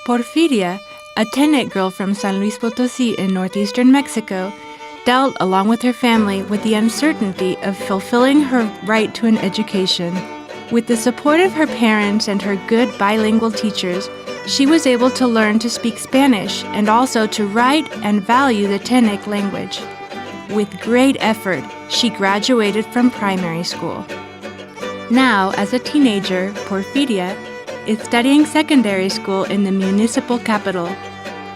Porfiria, a Tének girl from San Luis Potosí in Northeastern Mexico, dealt, along with her family, with the uncertainty of fulfilling her right to an education. With the support of her parents and her good bilingual teachers, she was able to learn to speak Spanish and also to write and value the Teének language. With great effort, she graduated from primary school. Now, as a teenager, Porfiria is studying secondary school in the municipal capital.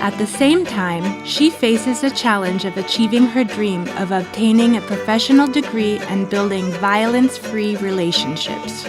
At the same time, she faces the challenge of achieving her dream of obtaining a professional degree and building violence-free relationships.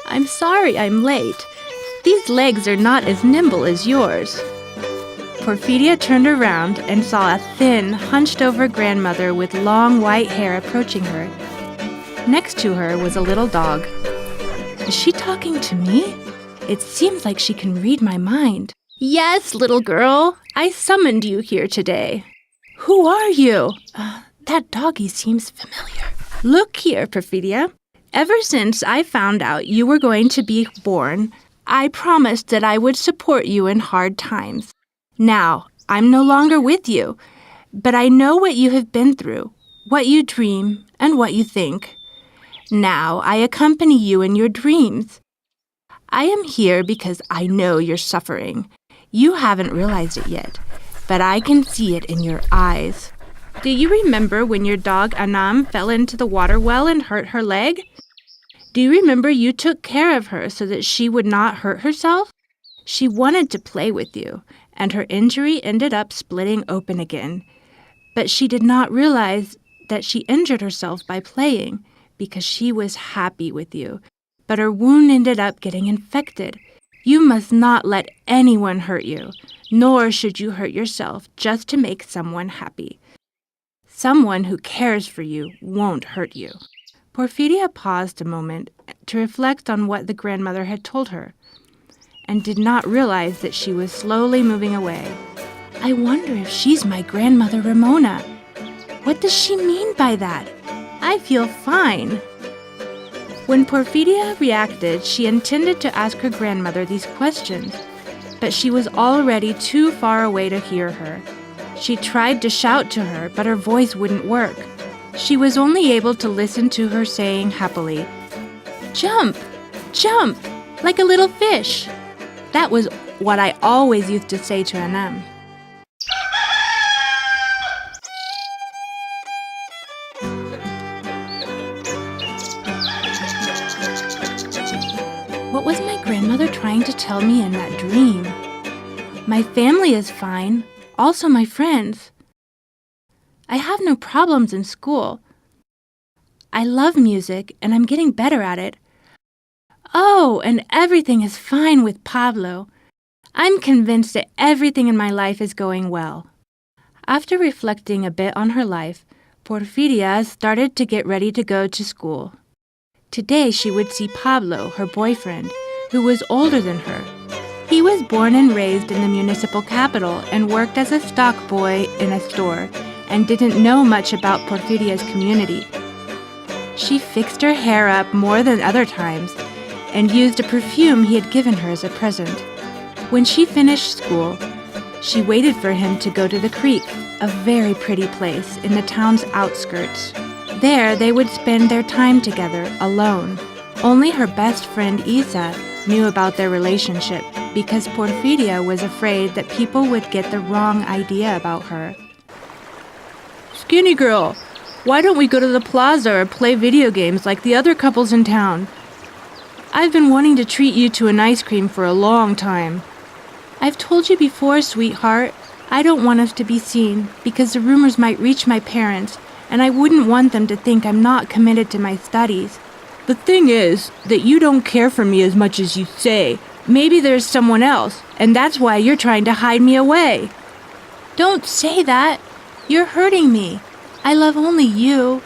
I'm sorry I'm late. These legs are not as nimble as yours. Porfiria turned around and saw a thin, hunched-over grandmother with long white hair approaching her. Next to her was a little dog. Is she talking to me? It seems like she can read my mind. Yes, little girl, I summoned you here today. Who are you? That doggy seems familiar. Look here, Porfiria. Ever since I found out you were going to be born, I promised that I would support you in hard times. Now, I'm no longer with you, but I know what you have been through, what you dream, and what you think. Now, I accompany you in your dreams. I am here because I know you're suffering. You haven't realized it yet, but I can see it in your eyes. Do you remember when your dog Anam fell into the water well and hurt her leg? Do you remember you took care of her so that she would not hurt herself? She wanted to play with you, and her injury ended up splitting open again. But she did not realize that she injured herself by playing because she was happy with you. But her wound ended up getting infected. You must not let anyone hurt you, nor should you hurt yourself just to make someone happy. Someone who cares for you won't hurt you. Porfiria paused a moment to reflect on what the grandmother had told her, and did not realize that she was slowly moving away. I wonder if she's my grandmother Ramona. What does she mean by that? I feel fine. When Porfiria reacted, she intended to ask her grandmother these questions, but she was already too far away to hear her. She tried to shout to her, but her voice wouldn't work. She was only able to listen to her saying happily, "Jump! Jump! Like a little fish!" That was what I always used to say to Anam. What was my grandmother trying to tell me in that dream? My family is fine, also my friends. I have no problems in school. I love music, and I'm getting better at it. Oh, and everything is fine with Pablo. I'm convinced that everything in my life is going well. After reflecting a bit on her life, Porfiria started to get ready to go to school. Today she would see Pablo, her boyfriend, who was older than her. He was born and raised in the municipal capital and worked as a stock boy in a store, and didn't know much about Porfiria's community. She fixed her hair up more than other times and used a perfume he had given her as a present. When she finished school, she waited for him to go to the creek, a very pretty place in the town's outskirts. There they would spend their time together, alone. Only her best friend Isa knew about their relationship because Porfiria was afraid that people would get the wrong idea about her. Skinny girl, why don't we go to the plaza or play video games like the other couples in town? I've been wanting to treat you to an ice cream for a long time. I've told you before, sweetheart, I don't want us to be seen because the rumors might reach my parents, and I wouldn't want them to think I'm not committed to my studies. The thing is that you don't care for me as much as you say. Maybe there's someone else, and that's why you're trying to hide me away. Don't say that. You're hurting me. I love only you.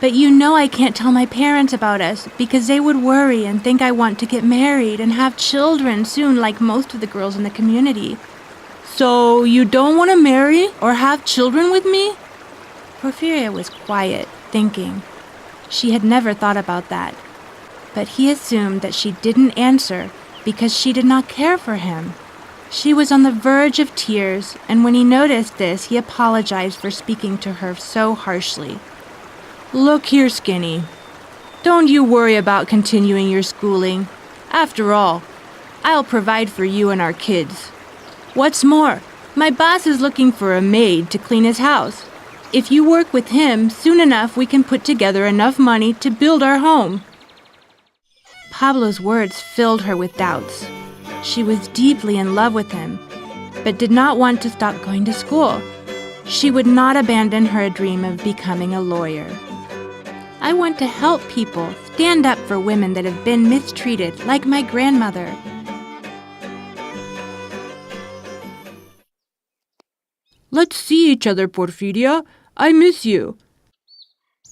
But you know I can't tell my parents about us because they would worry and think I want to get married and have children soon like most of the girls in the community. So you don't want to marry or have children with me? Porfiria was quiet, thinking. She had never thought about that. But he assumed that she didn't answer because she did not care for him. She was on the verge of tears, and when he noticed this, he apologized for speaking to her so harshly. Look here, Skinny. Don't you worry about continuing your schooling. After all, I'll provide for you and our kids. What's more, my boss is looking for a maid to clean his house. If you work with him, soon enough we can put together enough money to build our home. Pablo's words filled her with doubts. She was deeply in love with him, but did not want to stop going to school. She would not abandon her dream of becoming a lawyer. I want to help people, stand up for women that have been mistreated, like my grandmother. Let's see each other, Porfiria. I miss you.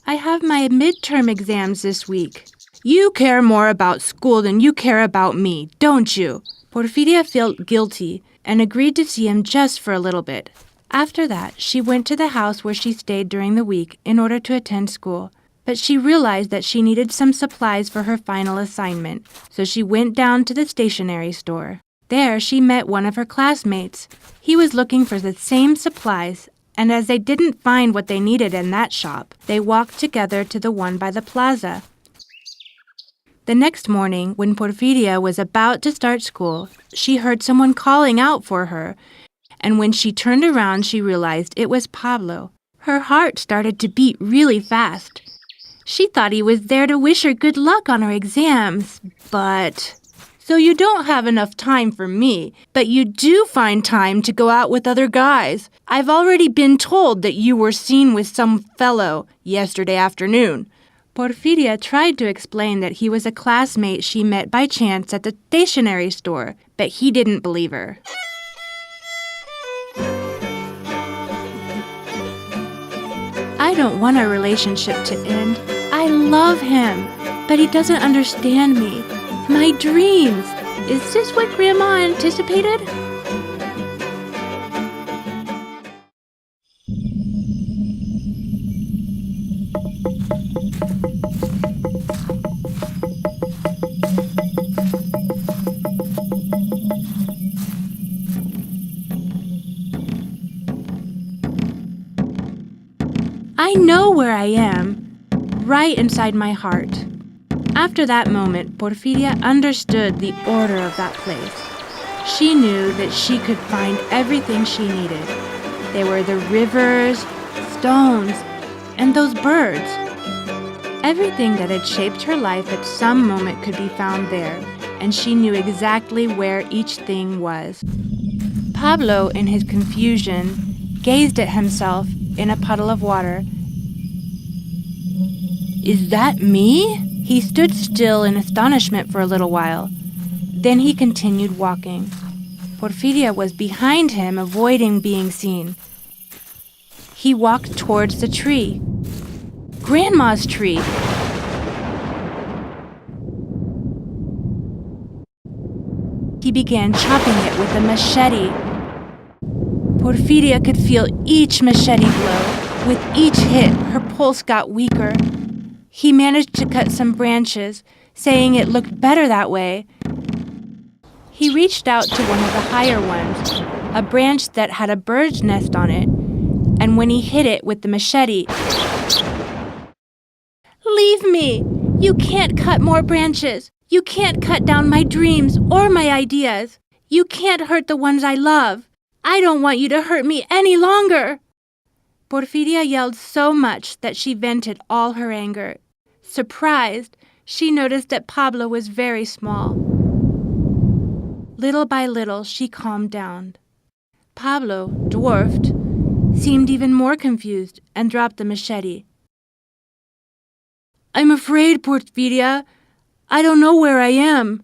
I have my midterm exams this week. You care more about school than you care about me, don't you? Porfiria felt guilty and agreed to see him just for a little bit. After that, she went to the house where she stayed during the week in order to attend school. But she realized that she needed some supplies for her final assignment, so she went down to the stationery store. There, she met one of her classmates. He was looking for the same supplies, and as they didn't find what they needed in that shop, they walked together to the one by the plaza. The next morning, when Porfiria was about to start school, she heard someone calling out for her, and when she turned around, she realized it was Pablo. Her heart started to beat really fast. She thought he was there to wish her good luck on her exams, but... So you don't have enough time for me, but you do find time to go out with other guys. I've already been told that you were seen with some fellow yesterday afternoon. Porfiria tried to explain that he was a classmate she met by chance at the stationery store, but he didn't believe her. I don't want our relationship to end. I love him, but he doesn't understand me. My dreams. Is this what Grandma anticipated? I know where I am, right inside my heart. After that moment, Porfiria understood the order of that place. She knew that she could find everything she needed. There were the rivers, stones, and those birds. Everything that had shaped her life at some moment could be found there, and she knew exactly where each thing was. Pablo, in his confusion, gazed at himself in a puddle of water. Is that me? He stood still in astonishment for a little while. Then he continued walking. Porfiria was behind him, avoiding being seen. He walked towards the tree. Grandma's tree! He began chopping it with a machete. Porfiria could feel each machete blow. With each hit, her pulse got weaker. He managed to cut some branches, saying it looked better that way. He reached out to one of the higher ones, a branch that had a bird's nest on it, and when he hit it with the machete, "Leave me! You can't cut more branches! You can't cut down my dreams or my ideas! You can't hurt the ones I love! I don't want you to hurt me any longer!" Porfiria yelled so much that she vented all her anger. Surprised, she noticed that Pablo was very small. Little by little, she calmed down. Pablo, dwarfed, seemed even more confused and dropped the machete. "I'm afraid, Porfiria. I don't know where I am."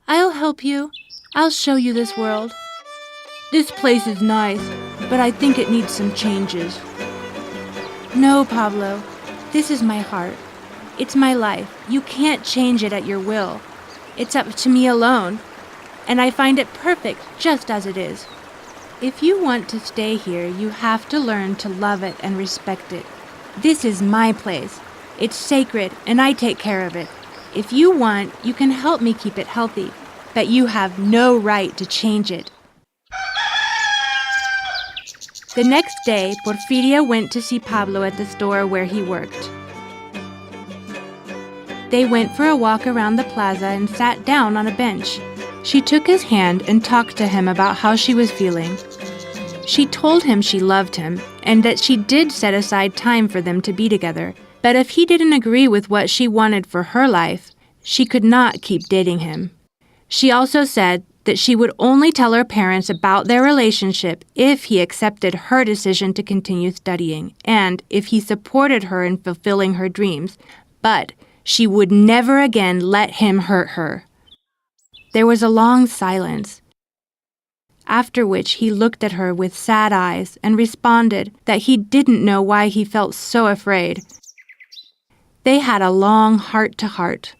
I'll help you. I'll show you this world. This place is nice, but I think it needs some changes. No, Pablo. This is my heart. It's my life. You can't change it at your will. It's up to me alone. And I find it perfect just as it is. If you want to stay here, you have to learn to love it and respect it. This is my place. It's sacred, and I take care of it. If you want, you can help me keep it healthy, but you have no right to change it. The next day, Porfiria went to see Pablo at the store where he worked. They went for a walk around the plaza and sat down on a bench. She took his hand and talked to him about how she was feeling. She told him she loved him and that she did set aside time for them to be together, but if he didn't agree with what she wanted for her life, she could not keep dating him. She also said that she would only tell her parents about their relationship if he accepted her decision to continue studying and if he supported her in fulfilling her dreams, but she would never again let him hurt her. There was a long silence, after which he looked at her with sad eyes and responded that he didn't know why he felt so afraid. They had a long heart-to-heart.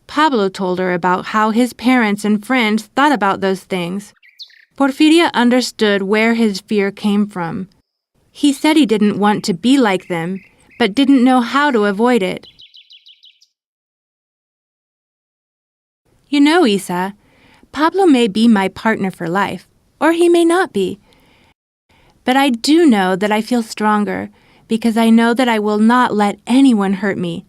Pablo told her about how his parents and friends thought about those things. Porfiria understood where his fear came from. He said he didn't want to be like them, but didn't know how to avoid it. You know, Isa, Pablo may be my partner for life, or he may not be. But I do know that I feel stronger, because I know that I will not let anyone hurt me.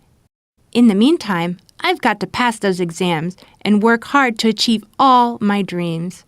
In the meantime, I've got to pass those exams and work hard to achieve all my dreams.